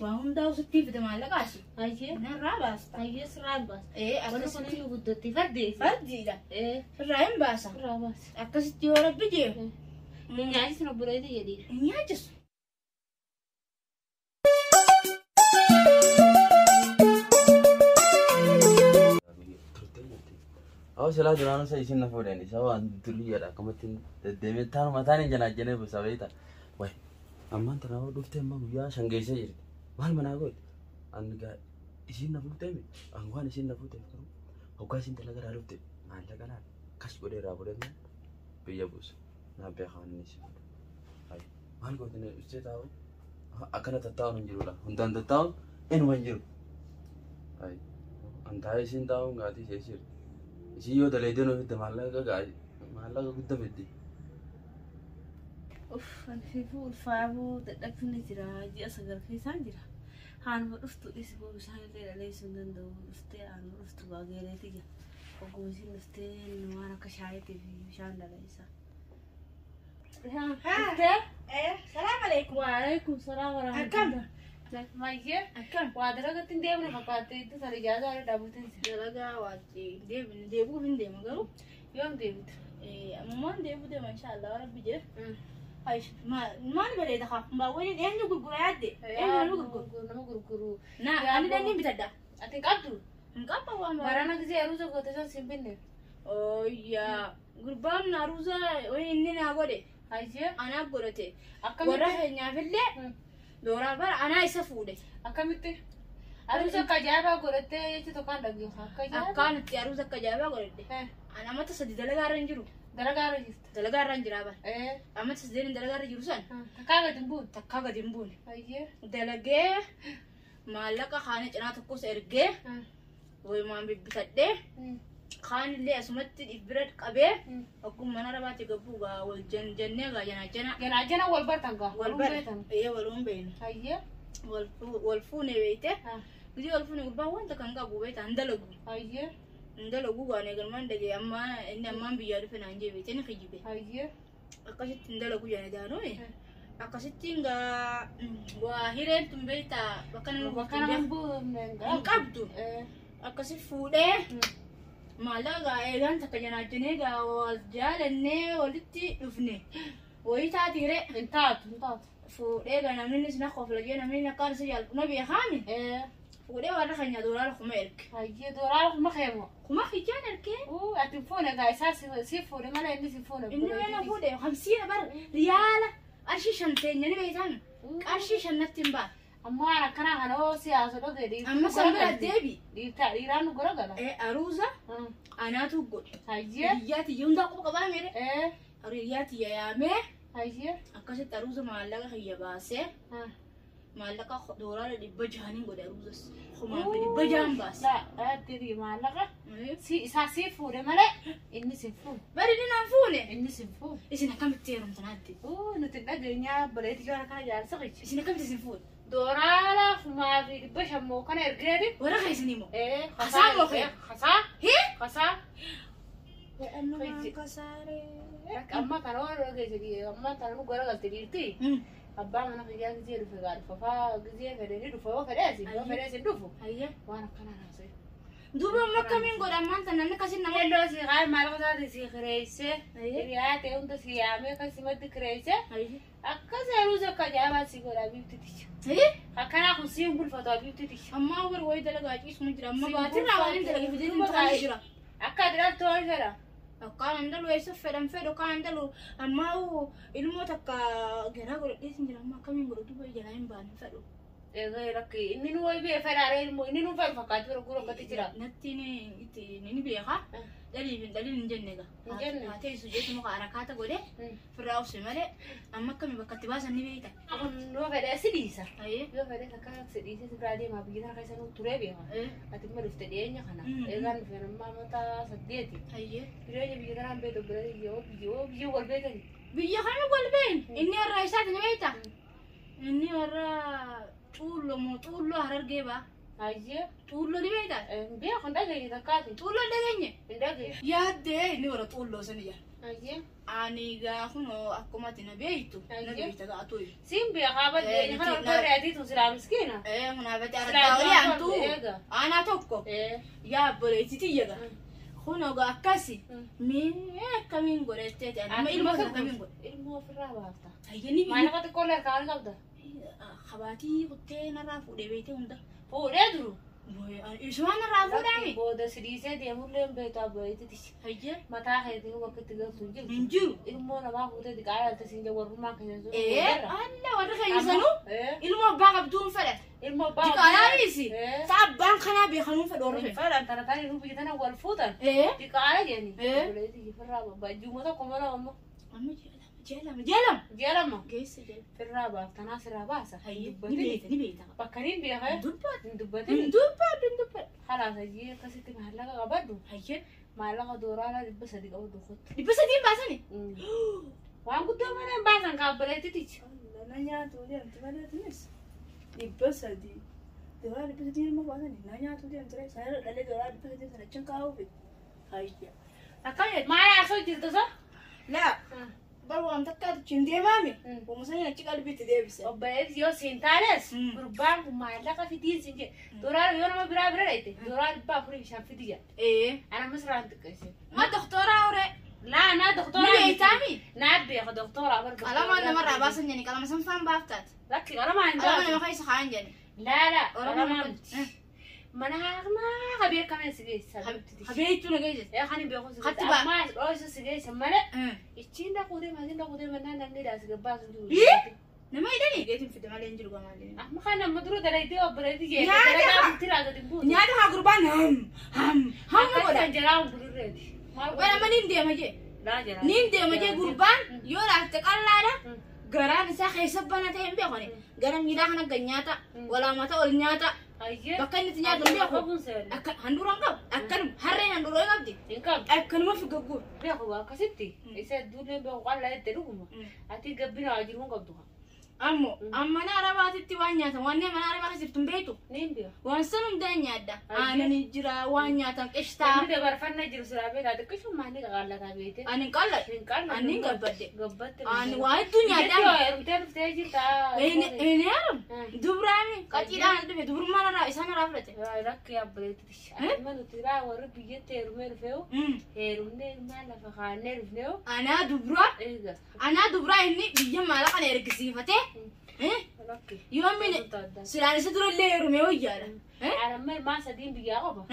فهم ده وستي في دماغ لقاسي هاي أنا رابس هاي سرابس إيه أنا أكستي كنت بدتي فردي فردي لا إيه الرأي باسا رابس أكستي ورا بيجي من عايز نبريدي يدي نياجس أو سلا جرانو سيسين نفودني سوا أنتري يلا كمتين تدمي تانو متاني جنا جنا بسويتا وای أما أنت ناو دفتر ما ويا شنگيسة جري مال مناقول أنا قا إيشين نفوتني أنغوان إيشين نفوتني هو كاسين تلاقي رالوتي ما لقى لا كاش بدي رابودنا بيجابوس نابي خانني شيء هاي مال قلت إنه استيتاو أكنه تتاو نجيرولا هندان تتاو إنه نجيرو هاي أنت هاي إيشين تاو قاعد يصير جيو دليدنو في دمالك قاعد مالك قدام بدي أوف أنا في فول فابو تدفني ترى جي أصغر في سانجرا هان مرفتو إسبوع بسهل ليلة ليس ندندو رفتي أنا رفتو باقي تيجا وقوسي رفتي نوانا كشايتي في شان ليسا ها إيه السلام عليكم وعليكم السلام ورحمة الله ما يجي أكم وادرا كتير ديمنا فقاتي تسالي جازا على دابوتين دلقا واتي ديبو من ديمو قالوا يوم ديبت إيه أمان ديبو ديما إن شاء الله ربي جه هايش ما نبري دخا ما وين إيه نقول قريات دي إيه نقول نمو نا أنا دني بتدا أتين قابدو نقابا وما برانا كذي أروزا قوتة سيمبينه oh iya gurbaan naruza inni na gode هايجي ana godate أكمل warra henya fille dora bar ana isa fude أكملت أروزا كجابا قولته يجي تكان دقيقة كجابا akkan ti aruza kajaba godade ana mata sadi dalaga ranjiru درجة رجست dalaga ranjira ba إيه amata sadi dalaga ranjiru san تكاغا تنبون takkaga dimbun هايجي dalage malaka khani cina tokko erge way man bibbitadde خان اللي أسمت الإبرد قبيه أقوم من ربات جبوجا والجنة جنا جنا والبرتنقا والبرد إيه والأم بين هايجي والفون بيته بدي والفون يقول بقى وانت كان جابوا بيت عندلقو هايجي عندلقو أنا كمان دقي أما إن أما بيعرف إن عندي بيتين خيجي هايجي أكشت عندلقو يعني دانو إيه أكشت تينغا وهيرين تنبيتا وكان مبون نقبضو أكشت فوده malaga eegan takka janaajinega waljaalanne walitti dhufne wayi taatire انتات fuudheega namni isna qoflagee namni akkaan isa jaalquna beekaami fuudhee warra keenya dooraara kuma erge هايجي دورار ما خيمو kuma hijaan ergee او اتفونه قاعد سيفونه ما لا سيفونه inni weena fuudhe hamsiina bar riyaala qarshii shanteenyani beekan qarshii shannatti hin baa أما أنا كنا هنو سياسة لو دي amma sanbira deebi دي تقريران وقرقنا aruuza anaatu godhe هايجي hiyyaati yundaa quba qabaa mere إيه hiyyaati yayaamee هايجي akkasitti aruuza maallaqa kiyya baasee maallaqa dooraara dhibba jahaniin godhe aruuzas kumaa fi dhibba jahan baase لا تدري ما لقى سيفونه ملا إني سيفون bari inni naan fuune إني سيفون isin akkamitti heerumtanaatti أوه نتنقل يا بليت جانا كان جالس غيش isin akkamitti isin fuune دورارا ما في بشر مو كان يرجعي warra kan isin himoo إيه خسارة وخير. خسارة hee خسارة annumaan kasaaree أما كانوا رجعي أما كانوا قرقة تريتي أبا من في جال جزيرة في قال ففا جزيرة فريدي دفوا فريسي فريسي دفوا hayya وأنا كان راسي duuba amma akkamiin godha ammaan tan namni akkasiin nama يلو سي غاي ما لقى ذاتي سي خريسة أيه. رياتي أنت سي عامي كسمة كريسة hayya أكثر روزا كجابا سي قرا بيبتديش hayya أكنا خصيم بالفتاة بيبتديش ammaa war wayi dalagaa ciisuma jira amma Si baatirraa waan hin dalage fideen hin taane jira أكثر تقول كذا akkaan andalu eessa fedhan fedhu kaan andalu ammaa ilmoo takka garaa godhadheesin jira amma akkamiin godhu duuba jalaa hin baane fedhu غيرك إني نوي بيه فراري المو إني نوي فكات بركورو كتيرا natti ni beeka daliin hin jenne gaa Hin jenne. haa ta'e sujeetu muka harakaata godhe firraa obse malee amma akkami bakka itti baasan ni beekta نوي فراري سديسا ayee نوي فراري تكاد سديسا سبرادي ما بيجي ترى كيسانو ترى بيه أتم رفتدي إني خنا إذا نفهم ما متى سديتي ayee بيجي بيجي ترى بيتو برادي يو والبيتي biyya kana golbeen inni irraa isaati ni beekta inni warra xuulloo moo xuulloo harargee baa أيه طولو دي بيتا بيا خندا جاي تكاتي طولو دغني إنداجي يا دي ني ورا طولو سنيا أيه اني غا خنو اكما تنبيتو نبيتا غاتوي سين بيا خابد يعني خنا نقول عادي تسرع مسكينة ايه هنا بدي سرعة ارتاولي جواب انتو إيه انا توكو إيه يا بريتي تيجا خنو غا كاسي مي كامين غوريتي انا ما ilmo كامين غور ilmu firabata هيني mana kata kola kan kabda خباتي قلتين رافو دي بيتي هندا هو ندرو ايشوان رافو دامي بودا سديسه دي مولم بيتا بيتي تش هيجي متا هيدي وقت تغفو جيل منجو ilmu na ma huta di kaya tasinja waru ma kan yazo ايه الله ورخي يسنو eh ilmo باغا بدون فلا ilmu ba ديك علاريسي eh تعبان خنا بيخنون فدور في fala antara tani rubi kita na wal futan ايه di kaya yani Eh. boleh di firaba baju mo to komala mo اما جلم jarama جيس جلم firaba tana siraba sa هي نبيت bakarin biya hay دبات dubbati دبات خلاص اجي كسيت محلك غبدو هي مالك دورana dibasa di kawo dukot بس دي باسني waan guddaa mana baasan kaabaleetti tichi نانيا تولي انت ما تنس دي بس دي دورا بس دي ما باسني نانيا تولي انت رأي سهل للي دورا بس دي سنتشن كاو في هاي أكيد maala asoo jirta sa لا برو أنت كاد تشندي مامي ومسني نتشيك على البيت ده بس obboleetti yoo siin taanes Mm. gurbaan kun maallaqa fitiin siin jedhe dooraa yoo nama biraa bira dhayte dooraa dhibbaa afurii bishaan fidi jedha إيه ana masraan xiqqeesse ما دكتورة أوري laa naa doktoraa مين يتامي naa beeka doktoraa bar على ما أنا مرة باسن يعني كلام سام فام بافتات lakki qalamaa hin على ما أنا taatu ما خايس خان يعني laa laa Oromoo qalamaa kun- miti mana haaqmaa qabee kamee si geessa حبيت ولا جيت ee kan beeku si Hatti geessa ba- ammaa dhooysa si geessa malee ichiin dhaqutee maatiin dhaqutee mannaan namni dhaasi gabbaa sun jiru إيه؟ نما يدني جيت في الدمال ينجلو كمان amma kana maduro dalaitee obboleetti jee Nyaata dalagaa ka- bultiraa gadi buutu نيادو ها قربان هم akka ولا kan jaraa bulirreeti ولا ما نين دي مجي laa jaraa نين دي مجي قربان يولا تقلالا Mm. غران ساخي سبنا تهم بيخوني غرام يدا خنا غنياتا ولا ماتا ولا نياتا ayyee بكن تنيادو بيخو qabuun seerri أكن هندوران قب أكن هرين هندورو قبدي hin qabdu أكن ما في قبور beeku waa akkasitti isa duulee beeku qalla itti dhuguma ati gabbina wajiruun qabdu أمو أما أنا ربعت التوانياتا وأنا ما أنا ما خسرت بيتو niin beeku وانسلم دنيا دا أنا نجرا وانياتا namni إشتا dabarfannaa jiru siraa beekaa xiqqishuun maanni qaqallataa beete أنا قلت hin qalla أنا قبدي gabbatte أنا واحد دنيا دا erutee dhuftee jirtaa إني أرم دبرامي كتير أنا دبي دبر ما أنا رئيس أنا رافلته rakki abboleetti amma nuti raa warri biyyatti heerumee dhufeewu heerumnee ilmaan lafa kaannee dhufneewu أنا دبرا eega أنا دبرا إني بيجي ما لقى نرجسيفته rakki يوم من سلالة سدر اللي يرمي ويانا aramma ilmaan sadiin biyyaa qofa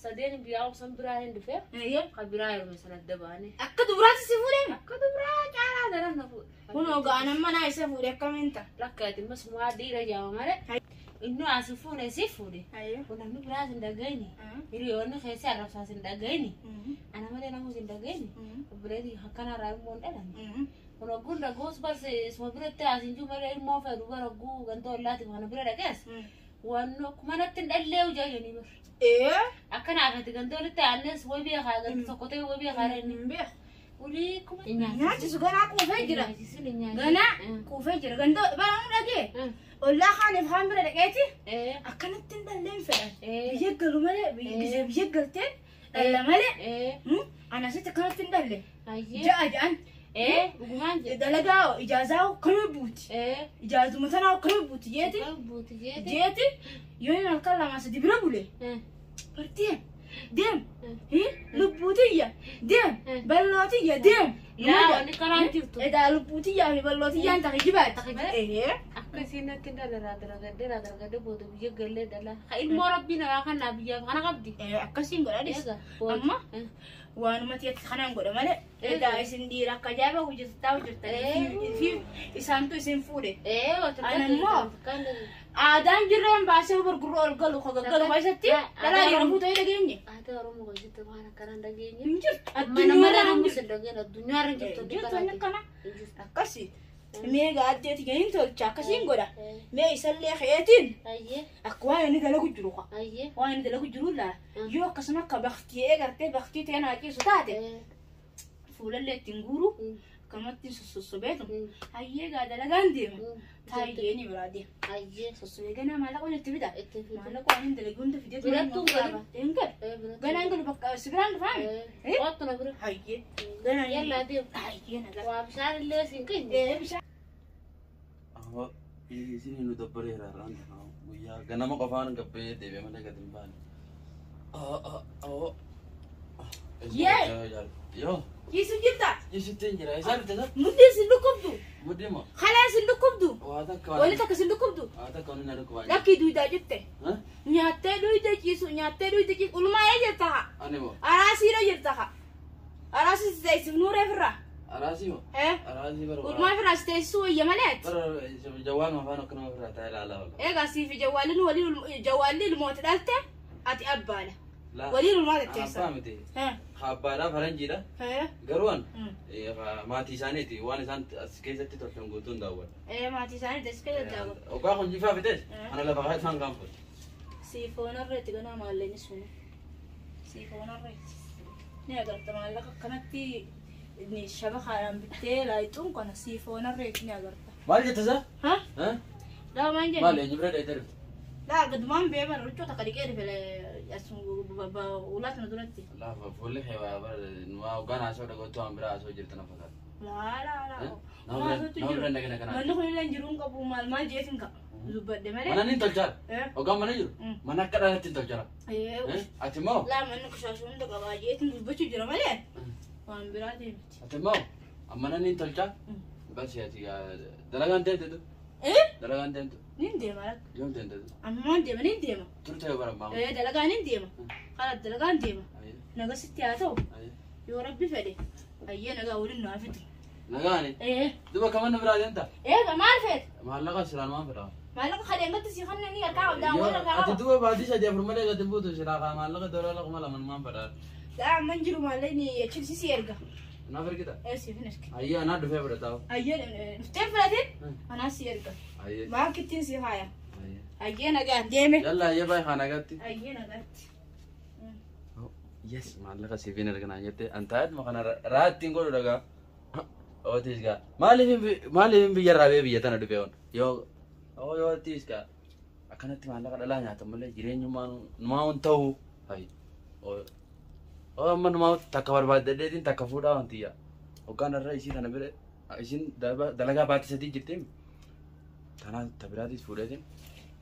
sadeen biyyaa qofsan biraa hin dhufee أيه ka biraa heerume sana adda baane أكيد دبرا تسيفوني akka dubraa caalaa daran na fuudha هنا قانا ما أنا يسافوني كم أنت rakki ati masumaa dhiira jaama malee inni asi fuune si fuudhe أيه kun namni biraas hin dhagayni hiriyoonni keessa arrabsaas hin dhagayni ana malee namus hin dhagayni obboleetti akkanarraa immoo hin dhalani kun ogguun dhagoos barse isuma biratti asinjuu malee ilmoo fedhu bara ogguu ganta ollaati kana bira dhaqees wanno akkuma natti hin dhallee ujaayanii bir إيه akkanaaf ati ganta olitti aannes way beekaa ganta tokko ta'e way beekaa renni بيخ ulii kuma ناتي سجنا كوفي جرا غنا كوفي جرا غندو بلام دقي ولا خان يفهم بلا دقيتي أكنت تندلين فعلا بيجقلوا ملء بيجقلتين لا ملء أنا ست كانت تندلين جاء جان دلقاو إجازة كم بوت إجازة مثلا كم بوت جيتي يوين الكلام ما سدي برابولي برتين دم لبوتية دم بلوتية دم لا ni karaan jirtu إذا لبوتية في بلوتية أنت خجبات إيه akkasiin natti dhala raadaragadde booda biyya gallee dhala ha ilmoo rabbiin waa kanaa biyyaaf kana qabdi akkasiin godha dhis eega amma waanuma tiyatti kanaan godha malee edaa isin dhiira akka ajaa'iba hojjetaa hojjettanii fi isaantu isin fuudhe anammoo aadaan jirreen baasee gurguruu ol galu ka gaggalu keessatti dhalaa yeroo fuutee dhageenye aadaa oromoo keessatti waan akkanaan dhageenye hin jirtu addunyaa namus hin dhageenye addunyaa irra jirtu jirtu inni kana akkasii mee gaaddeeti gaheen tolcha akkasiin godha mee isallee keetiin ayyee akka waan inni dalagu jiru ka ayyee waan inni dalagu jiru laa yoo akkasuma akka bakti'ee gartee baktii ta'e naa ciisu taate fuulallee ittiin guuru akkamatti sossobeetu hayyee gaadala gaandeema taayyeen biraadee hayyee sossobee ganaa maallaqa walitti fida itti fida maallaqa waan hin dalagee hunda fidee Birattuu gadi. Engal ganaa engal bakka sibiraan dhufaan Otto na bira hayyee ganaa yalla deem hayyee nagaa waa bishaan illee siin kenye bishaan Aho, isin nu dabbareera raan guyyaa ganama qofaan gabbee deebi'ee malee gadi hin baane. Aho. Yoo. Yesu jirta Yesittiin jira. Isaan itti isaa? muddii sin dhukkubdu Mudii moo? halaan sin dhukkubdu Waa takka wali takka sin dhukkubdu Waa takka wanni na dhukkubaa. lakkii duwidaa jirte Ha? nyaattee dhuyde ciisu ulmaa'ee jirta ha Ani moo? araasiidha jirta ha araasii si teessif nuuree firraa Araasii moo? eh Araasii bara. ulmaa firraa si teessisuu wayya maleet Bara jawaan afaan akkanuma ofirraa taa'ee ilaalaa oola. eegaa siifi jawaalli ilmooti dhalte ati abbaala waliin ulmaa tetteessa Abbaa miti. Abbaadhaa faranjiidha. Garuu an maatii isaaniiti waan isaan as keessatti tolchan guutuun daawwadha. maatii isaanii teessika daddaaba Ogaa kun jifaa fitees ana lafa kaa isaan kaan fuudhe. siifoonarreetti ganaa maalleen suni siifoonarreetti ni agarta maallaqa akkanatti ni shaba haadhaan bittee laayixuun kana siifoonarreetti ni agarta Maal jette isaa? ha Ha? daamaan Maal jenni eenyu bira dheeyitee dhufte? laa gadumaan beeman ruccoo takka dhiqee dhufe ulaatana duratti Lafa fuulli heewaa bara nuwaa ogaan haasoo dhagootu waan biraa haasoo jirtu na fakkaata. manni kun illee jiruun qabu maal jeetin ka dubbadde malee Mana ni tolchaadha. Ogaan mana jiru? Mana akka dhalattiin hin tolchara. Ati moo? laa manni kushaashuu hunda qabaa jeetin dubbachuu jira malee waan biraa deemti Ati moo? Mana ni tolchaa? Basi ati dalagaan teemte tu? Dalagaan teemtu? nin deema lakka Yoom teemte tu? ammaan deema nin deema Turte yoo bara maamu. dalagaa nin deema haala dalagaan deema nagasitti haa ta'u yoo rabbi fedhe hayyee nagaa waliin naa fitu Nagaani? Duba kaman na biraa deemta? eega maal feete Maallaqa siraan waan fedhaa? maallaqa kadheengatti si kanne ni harkaa qabdaan wal harkaa Ati qaba duba baatii sadii afur malee gadi buutu siraa maallaqa doolaa kuma lama waan fedhaa? daa amman jiru maallee ni chibsi si erga Naaf ergita? siifin erga Ayyee anaa dhufee fudhataa. hayyee dhuftee filatiin anaa si erga Ayyee. maakittiin si haaya Ayyee. hayyee nagaa deeme Yalla ayyee baay'ee kaan agatti. hayyee nagaatti Yes, maallaqa siifin erganaa jette antaa'et makana raattiin godhu dhagaa. Ootis gaa. Maaliif biyya irraa bee biyya tana dhufe on? Yoo ootis gaa. Akkanatti maallaqa dhalaa nyaatan malee jireenyummaan numaa hun ta'u. Hayi. Amma numaa takka barbaaddeetiin takka fuudhaa wantiyya. Hoggaan irra isii tana bire isin dalagaa baatii sadii jirtiin. Tanaa tabiraatis fuudheetiin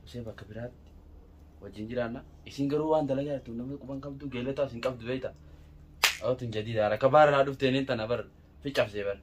ishee bakka biraatti wajjin jiraanna. Isin garuu waan dalagaa jirtu namni quban qabdu geeletaa isin qabdu beekta. Ootun jadiidha. Akka baara dhufteeniin tana bar ficcaabsee bar.